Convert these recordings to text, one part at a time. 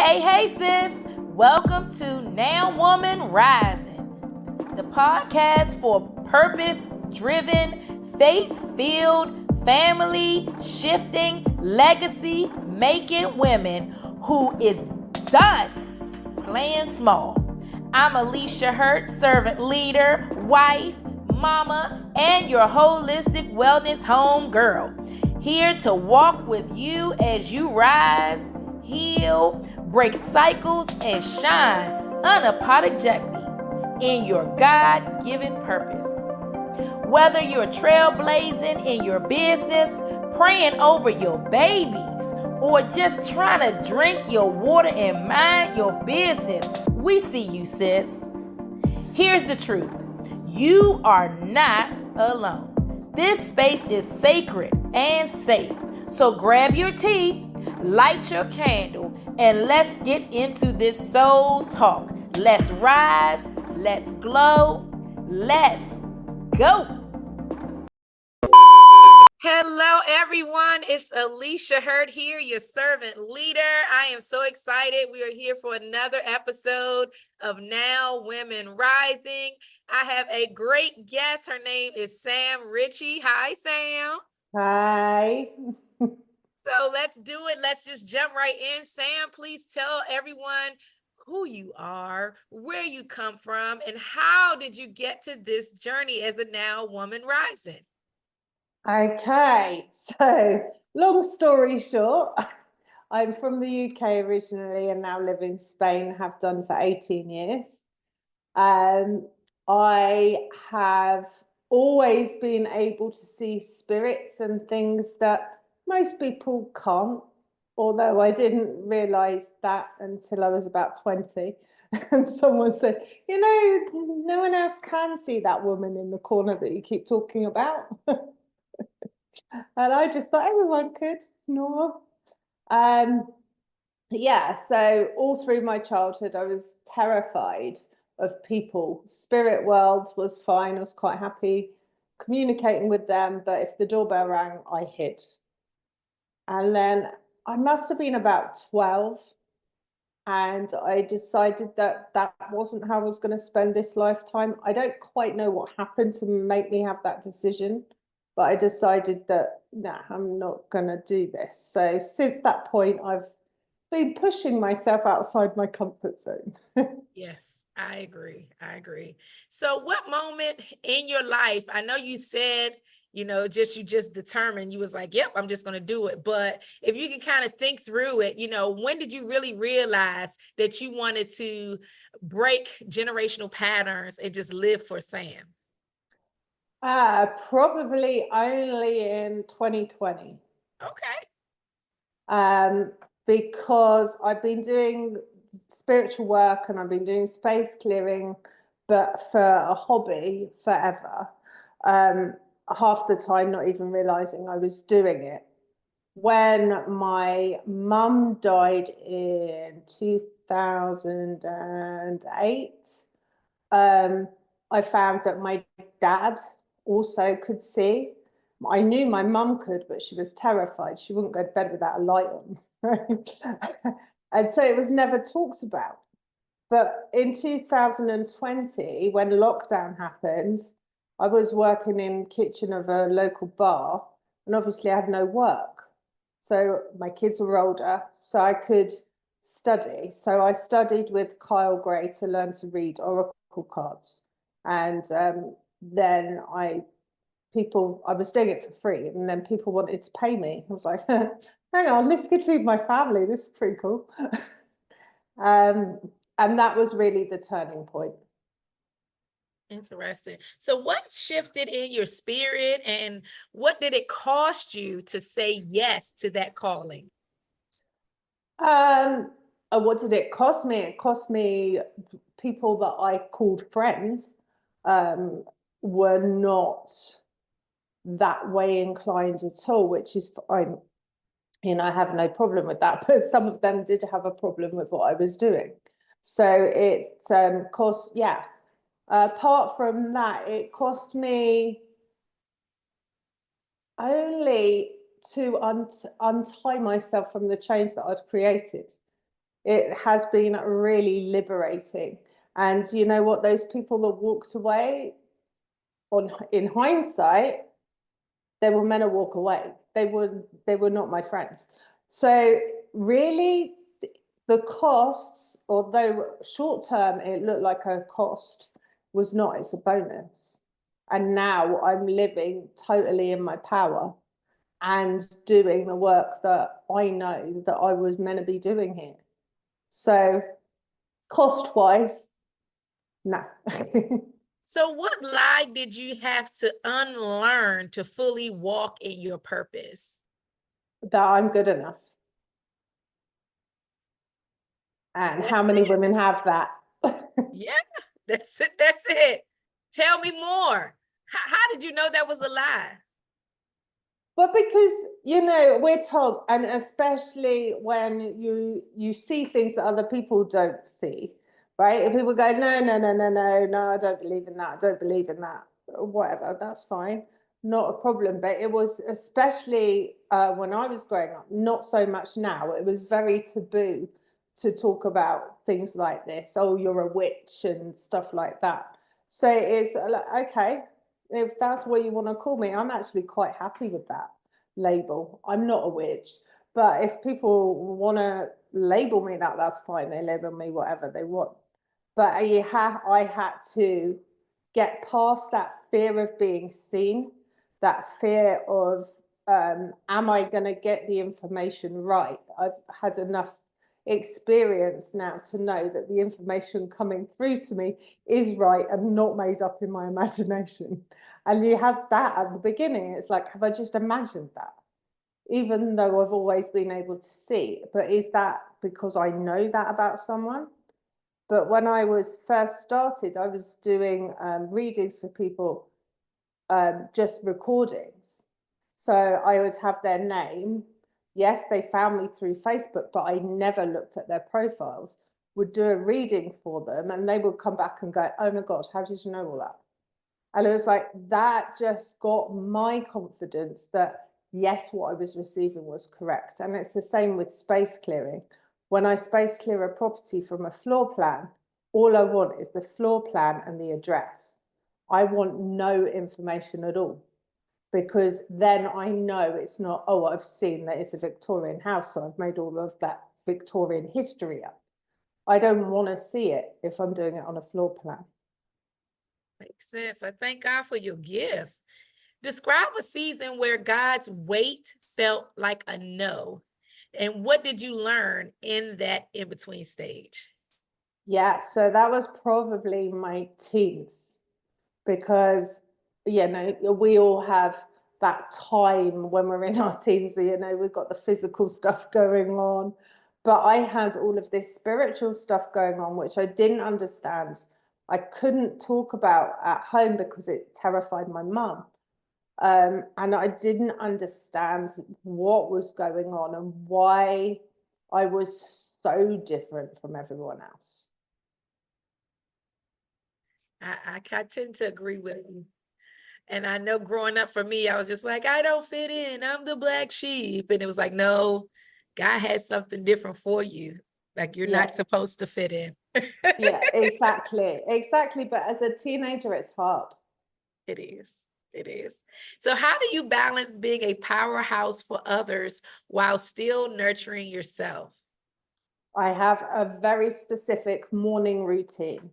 Hey, sis. Welcome to Now Woman Rising, the podcast for purpose-driven, faith-filled, family-shifting, legacy-making women who is done playing small. I'm Alicia Hurt, servant leader, wife, mama, and your holistic wellness home girl. Here to walk with you as you rise, heal, break cycles, and shine unapologetically in your God-given purpose. Whether you're trailblazing in your business, praying over your babies, or just trying to drink your water and mind your business, we see you, sis. Here's the truth. You are not alone. This space is sacred and safe. So grab your tea, light your candle, and let's get into this soul talk. Let's rise, let's glow, let's go. Hello, everyone. It's Alicia Hurt here, your servant leader. I am so excited. We are here for another episode of Now Women Rising. I have a great guest. Her name is Sam Ritchie. Hi, Sam. Hi. So let's do it. Let's just jump right in. Sam, please tell everyone who you are, where you come from, and how did you get to this journey as a Now Woman Rising? Okay, so long story short, I'm from the UK originally and now live in Spain, have done for 18 years. I have always been able to see spirits and things that most people can't, although I didn't realize that until I was about 20. And someone said, no one else can see that woman in the corner that you keep talking about. And I just thought everyone could. It's normal. So all through my childhood, I was terrified of people. Spirit world was fine. I was quite happy communicating with them. But if the doorbell rang, I hid. And then I must have been about 12. And I decided that that wasn't how I was going to spend this lifetime. I don't quite know what happened to make me have that decision. But I decided that, nah, I'm not going to do this. So since that point, I've been pushing myself outside my comfort zone. Yes, I agree. So what moment in your life, I know you said, you just determined, you was like, yep, I'm just going to do it. But if you can kind of think through it, when did you really realize that you wanted to break generational patterns and just live for Sam? Probably only in 2020. Okay. Because I've been doing spiritual work and I've been doing space clearing, but for a hobby forever. Half the time not even realizing I was doing it. When my mum died in 2008, I found that my dad also could see. I knew my mum could, but she was terrified. She wouldn't go to bed without a light on. And so it was never talked about. But in 2020, when lockdown happened, I was working in the kitchen of a local bar, and obviously I had no work. So my kids were older, so I could study. So I studied with Kyle Gray to learn to read oracle cards. And then I was doing it for free, and then people wanted to pay me. I was like, hang on, this could feed my family. This is pretty cool. And that was really the turning point. Interesting. So what shifted in your spirit and what did it cost you to say yes to that calling? What did it cost me? It cost me people that I called friends were not that way inclined at all, which is fine. I have no problem with that, but some of them did have a problem with what I was doing. So it cost, yeah. Apart from that, it cost me only to untie myself from the chains that I'd created. It has been really liberating. And you know what? Those people that walked away, in hindsight, they were meant to walk away. They were not my friends. So really, the costs, although short term it looked like a cost, was not. It's a bonus. And now I'm living totally in my power and doing the work that I know that I was meant to be doing here. So cost wise, no. So, what lie did you have to unlearn to fully walk in your purpose? That I'm good enough. And how That's many it. women have that? Yeah, that's it. That's it. Tell me more. How did you know that was a lie? But because, we're told, and especially when you see things that other people don't see, right? If people go, no, no, no, no, no, no, I don't believe in that, I don't believe in that, whatever, that's fine, not a problem. But it was especially when I was growing up, not so much now. It was very taboo to talk about things like this. Oh, you're a witch and stuff like that. So it's like, okay, if that's what you want to call me, I'm actually quite happy with that label. I'm not a witch, but if people want to label me that, that's fine. They label me whatever they want. But I had to get past that fear of being seen, that fear of, am I going to get the information right? I've had enough experience now to know that the information coming through to me is right and not made up in my imagination. And you have that at the beginning. It's like, have I just imagined that? Even though I've always been able to see. But is that because I know that about someone? But when I was first started, I was doing readings for people, just recordings. So I would have their name. Yes, they found me through Facebook, but I never looked at their profiles. Would do a reading for them, and they would come back and go, "Oh my gosh, how did you know all that?" And it was like that just got my confidence that yes, what I was receiving was correct. And it's the same with space clearing. When I space clear a property from a floor plan, all I want is the floor plan and the address. I want no information at all, because then I know it's not, oh, I've seen that it's a Victorian house, so I've made all of that Victorian history up. I don't want to see it if I'm doing it on a floor plan. Makes sense. I thank God for your gift. Describe a season where God's weight felt like a no. And what did you learn in that in between stage? Yeah, so that was probably my teens, because we all have that time when we're in our teens, we've got the physical stuff going on, but I had all of this spiritual stuff going on which I didn't understand. I couldn't talk about at home because it terrified my mum, and I didn't understand what was going on and why I was so different from everyone else. I tend to agree with you. And I know growing up for me, I was just like, I don't fit in. I'm the black sheep. And it was like, no, God has something different for you. Like you're Yeah. not supposed to fit in. Yeah, exactly. But as a teenager, it's hard. It is. It is. So, how do you balance being a powerhouse for others while still nurturing yourself? I have a very specific morning routine.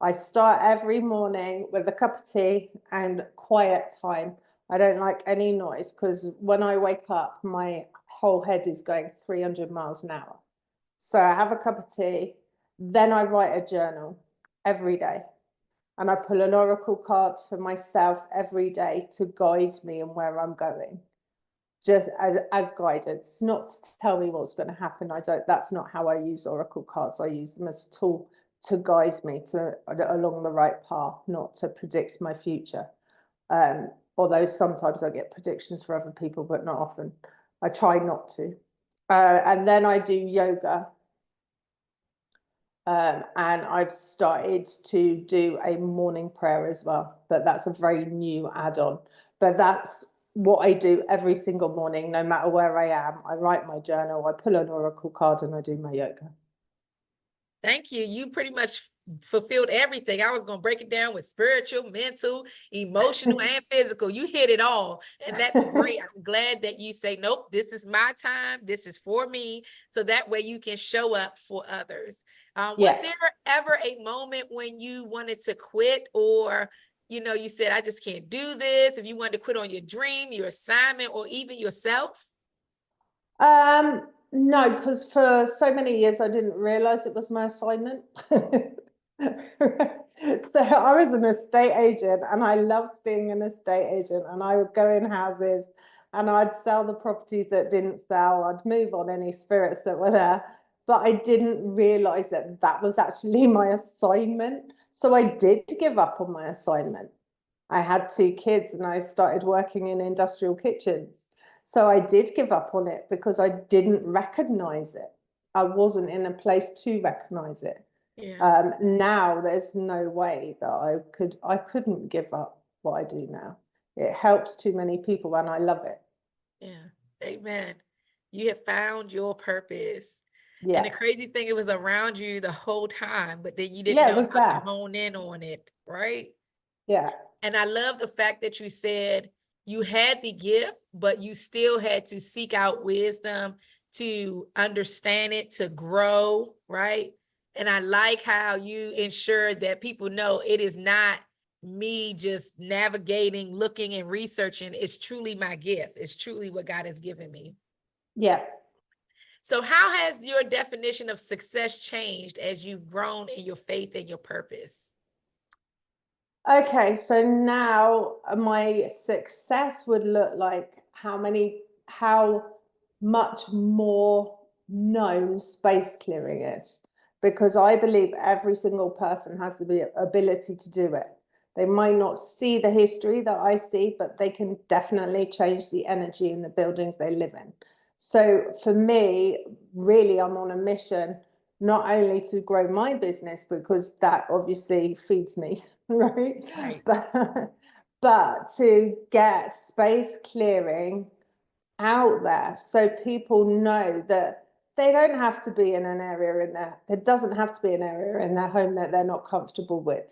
I start every morning with a cup of tea and quiet time. I don't like any noise, because when I wake up, my whole head is going 300 miles an hour. So I have a cup of tea, then I write a journal every day. And I pull an oracle card for myself every day to guide me and where I'm going, just as guidance, not to tell me what's going to happen. That's not how I use oracle cards. I use them as a tool to guide me to along the right path, not to predict my future. Although sometimes I get predictions for other people, but not often. I try not to. And then I do yoga. And I've started to do a morning prayer as well, but that's a very new add-on. But that's what I do every single morning, no matter where I am. I write my journal, I pull an oracle card, and I do my yoga. Thank you. You pretty much fulfilled everything. I was going to break it down with spiritual, mental, emotional, and physical. You hit it all. And that's great. I'm glad that you say, nope, this is my time. This is for me. So that way you can show up for others. Was there ever a moment when you wanted to quit, or, you said, I just can't do this? If you wanted to quit on your dream, your assignment, or even yourself? No, because for so many years I didn't realize it was my assignment. So I was an estate agent and I loved being an estate agent, and I would go in houses and I'd sell the properties that didn't sell. I'd move on any spirits that were there, but I didn't realize that that was actually my assignment. So I did give up on my assignment. I had 2 kids and I started working in industrial kitchens. So I did give up on it because I didn't recognize it. I wasn't in a place to recognize it. Yeah. Now there's no way that I couldn't give up what I do now. It helps too many people and I love it. Yeah. Amen. You have found your purpose. And the Yeah. crazy thing, it was around you the whole time, but then you didn't Yeah, it know was how to there. hone in on it, right? Yeah. And I love the fact that you said you had the gift, but you still had to seek out wisdom to understand it, to grow, right? And I like how you ensured that people know it is not me just navigating, looking, and researching. It's truly my gift. It's truly what God has given me. Yeah. So how has your definition of success changed as you've grown in your faith and your purpose? Okay, so now my success would look like how much more known space clearing is, because I believe every single person has the ability to do it. They might not see the history that I see, but they can definitely change the energy in the buildings they live in. So for me, really, I'm on a mission not only to grow my business, because that obviously feeds me, right? Right. But to get space clearing out there so people know that they don't have to be in an area there doesn't have to be an area in their home that they're not comfortable with.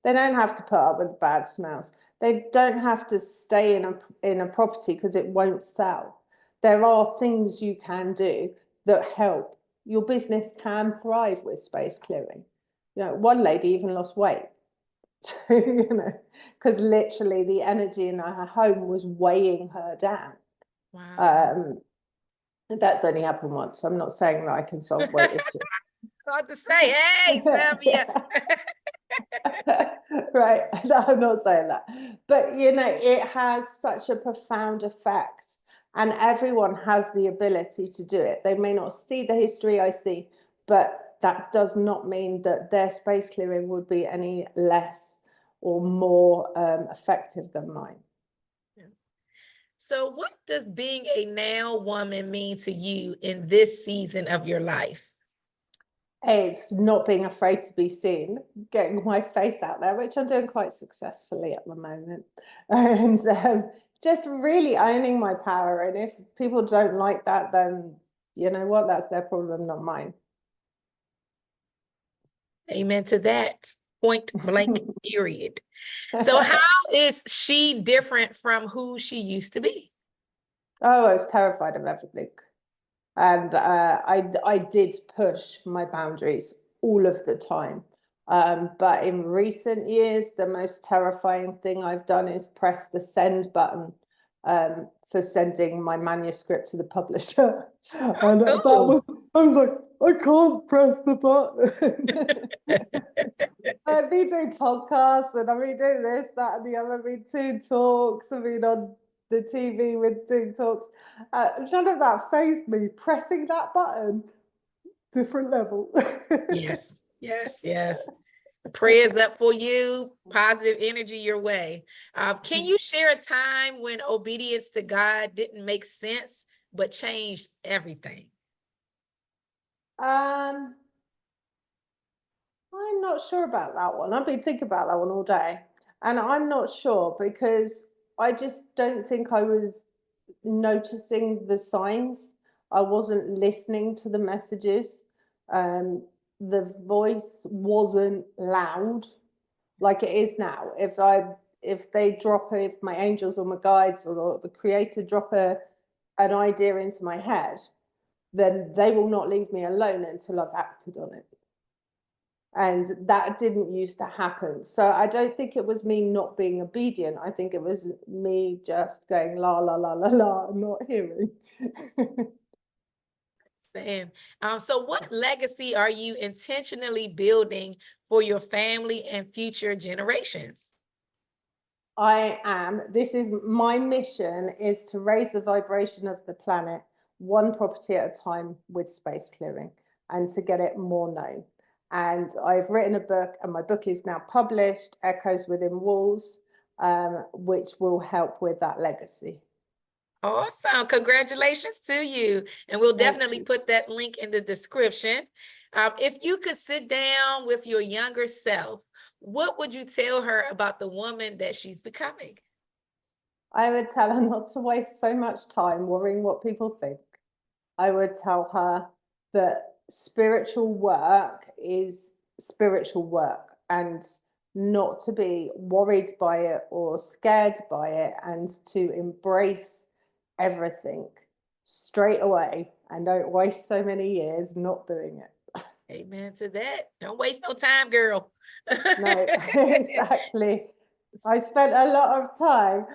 They don't have to put up with bad smells. They don't have to stay in a property because it won't sell. There are things you can do that help. Your business can thrive with space clearing. One lady even lost weight. Because literally the energy in her home was weighing her down. Wow. That's only happened once. I'm not saying that I can solve weight issues. Hard to say, hey, Samia. Right. No, I'm not saying that. But, it has such a profound effect, and everyone has the ability to do it. They may not see the history I see, but that does not mean that their space clearing would be any less or more effective than mine. So, what does being a now woman mean to you in this season of your life? It's not being afraid to be seen, getting my face out there, which I'm doing quite successfully at the moment, and just really owning my power. And if people don't like that, then you know what? That's their problem, not mine. Amen to that. Point blank, period. So, how is she different from who she used to be? Oh, I was terrified of everything. And I did push my boundaries all of the time. But in recent years, the most terrifying thing I've done is press the send button for sending my manuscript to the publisher. And I was like, I can't press the button. I've been doing podcasts and I've been doing this, that, and the other. I've been doing talks. I've been on the TV with doing talks. None of that fazed me. Pressing that button, different level. Yes, yes, yes. Prayers up for you, positive energy your way. Can you share a time when obedience to God didn't make sense but changed everything? I'm not sure about that one. I've been thinking about that one all day, and I'm not sure because I just don't think I was noticing the signs. I wasn't listening to the messages. the voice wasn't loud like it is now. If my angels or my guides or the creator drop an idea into my head, then they will not leave me alone until I've acted on it. And that didn't used to happen. So I don't think it was me not being obedient. I think it was me just going la, la, la, la, la, and not hearing. Saying, so what legacy are you intentionally building for your family and future generations? This is my mission, is to raise the vibration of the planet one property at a time with space clearing, and to get it more known. And I've written a book, and my book is now published, Echoes Within Walls, which will help with that legacy. Awesome. Congratulations to you. And we'll definitely put that link in the description. If you could sit down with your younger self, what would you tell her about the woman that she's becoming? I would tell her not to waste so much time worrying what people think. I would tell her that spiritual work is spiritual work, and not to be worried by it or scared by it, and to embrace everything straight away and don't waste so many years not doing it. Amen to that. Don't waste no time, girl. No, exactly. I spent a lot of time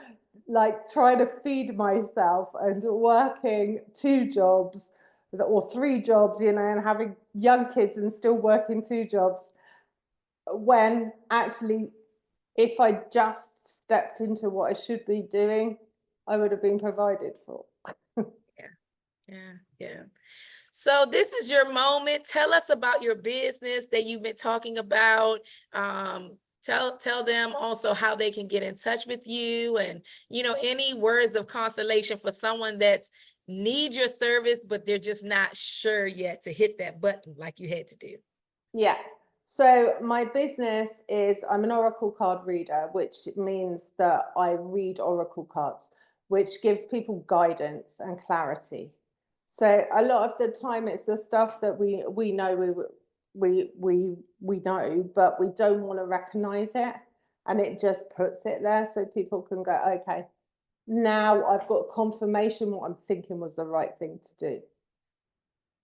like trying to feed myself and working 2 jobs or 3 jobs, and having young kids and still working 2 jobs, when actually, if I just stepped into what I should be doing, I would have been provided for. Yeah. So this is your moment. Tell us about your business that you've been talking about. Tell them also how they can get in touch with you, and any words of consolation for someone that's needs your service, but they're just not sure yet to hit that button like you had to do. Yeah. So my business is, I'm an oracle card reader, which means that I read oracle cards, which gives people guidance and clarity. So a lot of the time it's the stuff that we know we know, but we don't want to recognize it, and it just puts it there so people can go, okay, now I've got confirmation what I'm thinking was the right thing to do.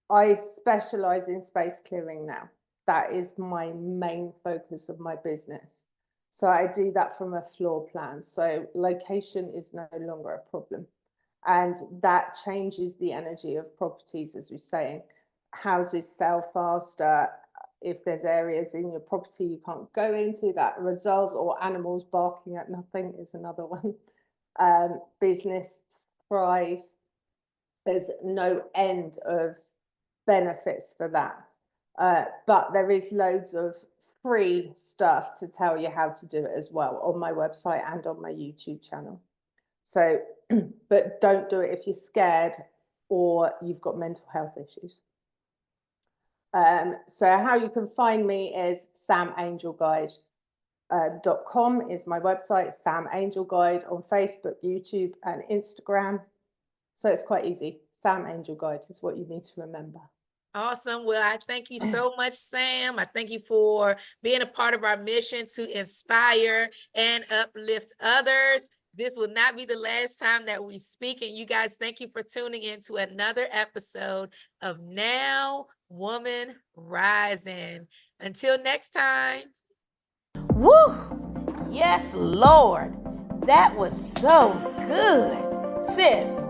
I specialize in space clearing now. That is my main focus of my business. So I do that from a floor plan. So location is no longer a problem. And that changes the energy of properties, as we're saying. Houses sell faster. If there's areas in your property you can't go into, that resolves, or animals barking at nothing is another one. Business thrive. There's no end of benefits for that. But there is loads of free stuff to tell you how to do it as well on my website and on my YouTube channel. So, but don't do it if you're scared or you've got mental health issues. So how you can find me is samangelguide.com is my website. Sam Angel Guide on Facebook, YouTube, and Instagram. So it's quite easy. Sam Angel Guide is what you need to remember. Awesome. Well, I thank you so much, Sam. I thank you for being a part of our mission to inspire and uplift others. This will not be the last time that we speak. And you guys, thank you for tuning in to another episode of Now Woman Rising. Until next time. Woo! Yes, Lord. That was so good. Sis,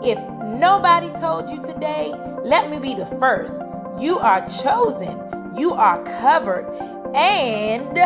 if nobody told you today, let me be the first. You are chosen, you are covered, and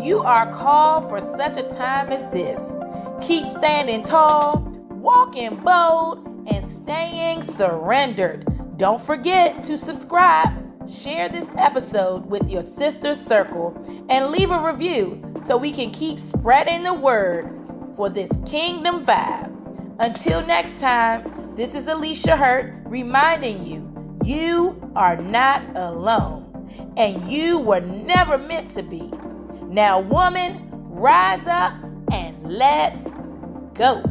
you are called for such a time as this. Keep standing tall, walking bold, and staying surrendered. Don't forget to subscribe, share this episode with your sister circle, and leave a review so we can keep spreading the word for this kingdom vibe. Until next time, this is Alicia Hurt reminding you, you are not alone, and you were never meant to be. Now, woman, rise up and let's go.